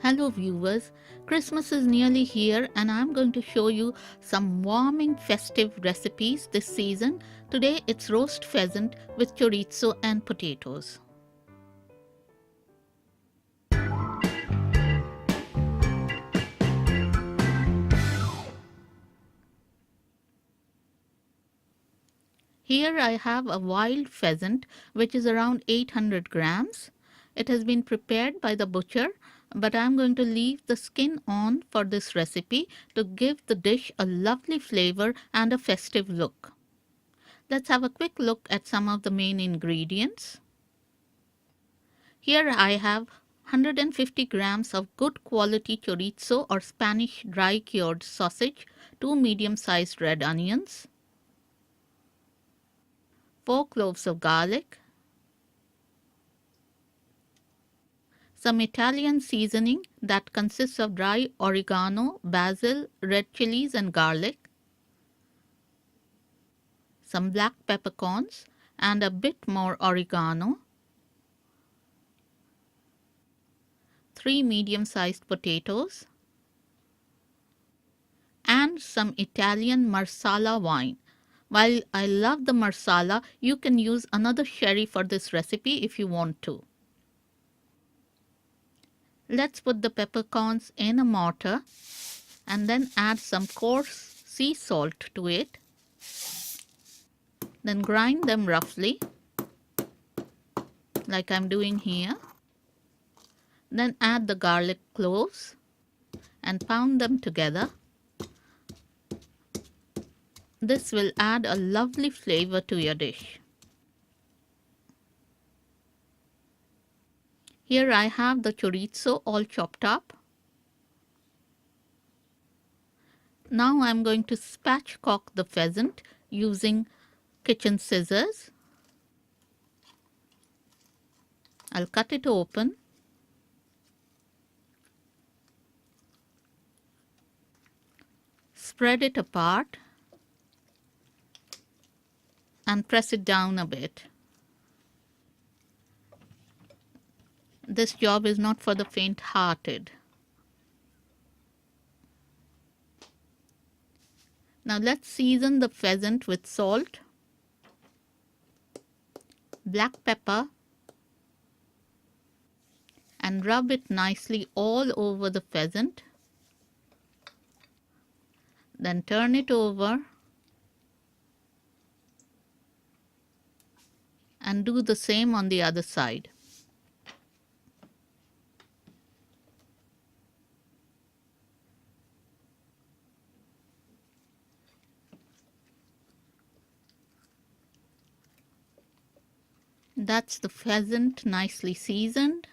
Hello viewers, Christmas is nearly here and I'm going to show you some warming festive recipes this season. Today it's roast pheasant with chorizo and potatoes. Here I have a wild pheasant which is around 800 grams. It has been prepared by the butcher, but I'm going to leave the skin on for this recipe to give the dish a lovely flavor and a festive look. Let's have a quick look at some of the main ingredients. Here I have 150 grams of good quality chorizo or Spanish dry cured sausage, 2 medium-sized red onions, 4 cloves of garlic, some Italian seasoning that consists of dry oregano, basil, red chilies and garlic, some black peppercorns and a bit more oregano, 3 medium-sized potatoes, and some Italian marsala wine. While I love the marsala, you can use another sherry for this recipe if you want to. Let's put the peppercorns in a mortar and then add some coarse sea salt to it. Then grind them roughly like I'm doing here. Then add the garlic cloves and pound them together. This will add a lovely flavor to your dish. Here I have the chorizo all chopped up. Now I'm going to spatchcock the pheasant using kitchen scissors. I'll cut it open. Spread it apart and press it down a bit. This job is not for the faint-hearted. Now let's season the pheasant with salt, black pepper, and rub it nicely all over the pheasant. Then turn it over and do the same on the other side. That's the pheasant nicely seasoned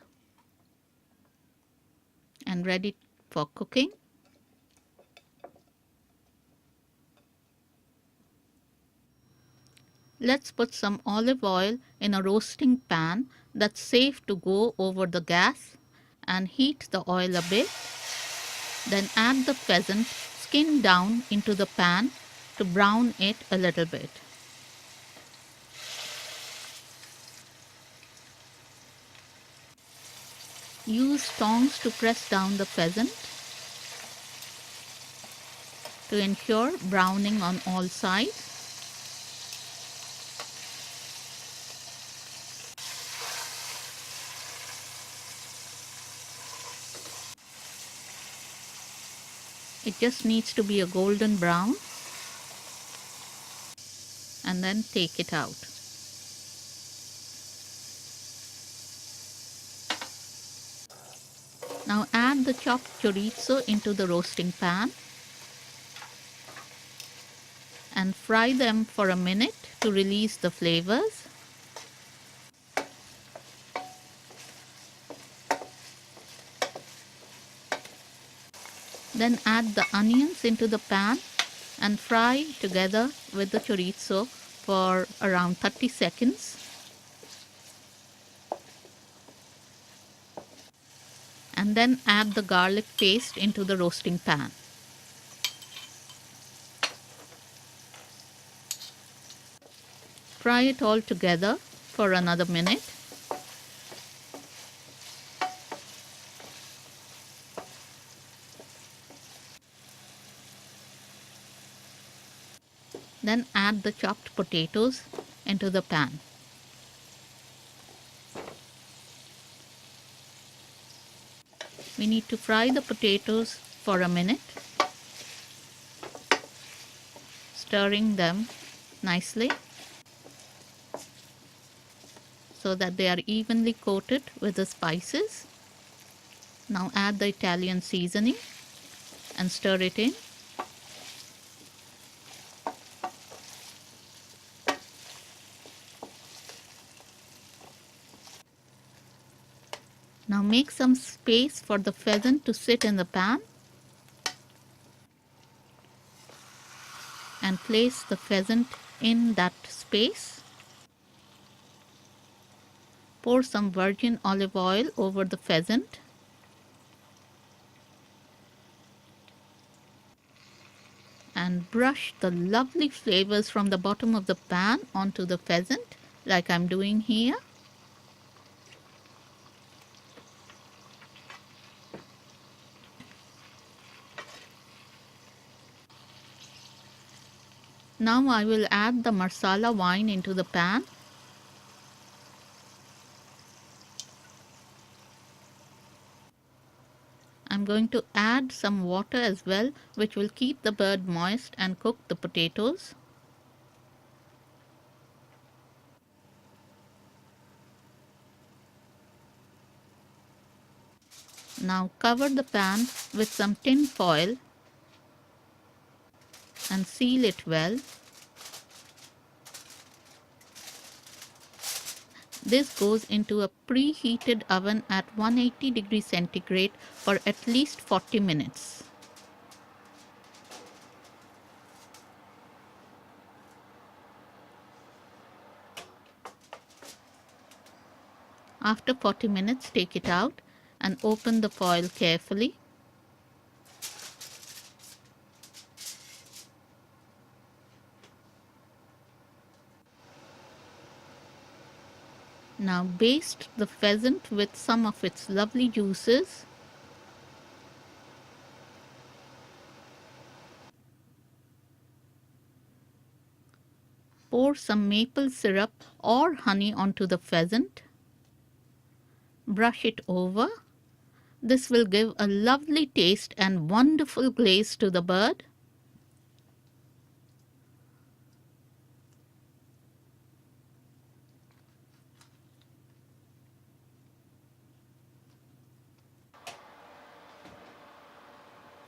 and ready for cooking. Let's put some olive oil in a roasting pan that's safe to go over the gas and heat the oil a bit. Then add the pheasant skin down into the pan to brown it a little bit. Use tongs to press down the pheasant to ensure browning on all sides. It just needs to be a golden brown and then take it out. Now add the chopped chorizo into the roasting pan and fry them for a minute to release the flavors. Then add the onions into the pan and fry together with the chorizo for around 30 seconds. And then add the garlic paste into the roasting pan. Fry it all together for another minute. Then add the chopped potatoes into the pan. We need to fry the potatoes for a minute, stirring them nicely so that they are evenly coated with the spices. Now add the Italian seasoning and stir it in. Now make some space for the pheasant to sit in the pan and place the pheasant in that space. Pour some virgin olive oil over the pheasant. And brush the lovely flavors from the bottom of the pan onto the pheasant, like I'm doing here. Now I will add the marsala wine into the pan. I'm going to add some water as well, which will keep the bird moist and cook the potatoes. Now cover the pan with some tin foil and seal it well. This goes into a preheated oven at 180 degrees centigrade for at least 40 minutes. After 40 minutes, take it out and open the foil carefully. Now baste the pheasant with some of its lovely juices. Pour some maple syrup or honey onto the pheasant. Brush it over. This will give a lovely taste and wonderful glaze to the bird.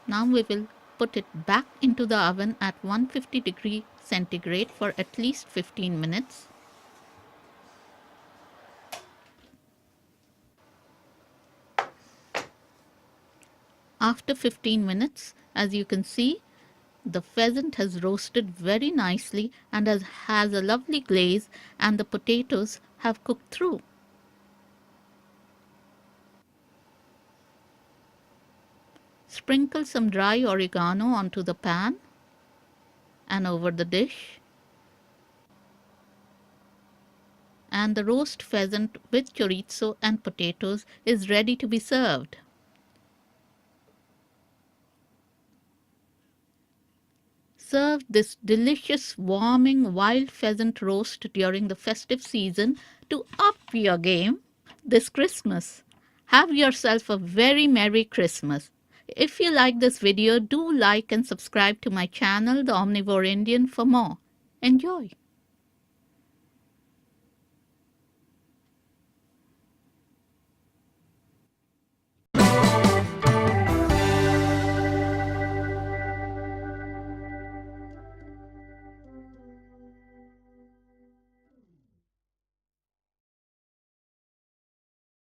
Now we will put it back into the oven at 150 degrees centigrade for at least 15 minutes. After 15 minutes, as you can see, the pheasant has roasted very nicely and has a lovely glaze, and the potatoes have cooked through. Sprinkle some dry oregano onto the pan and over the dish. And the roast pheasant with chorizo and potatoes is ready to be served. Serve this delicious warming wild pheasant roast during the festive season to up your game this Christmas. Have yourself a very Merry Christmas. If you like this video, do like and subscribe to my channel, The Omnivore Indian, for more. Enjoy.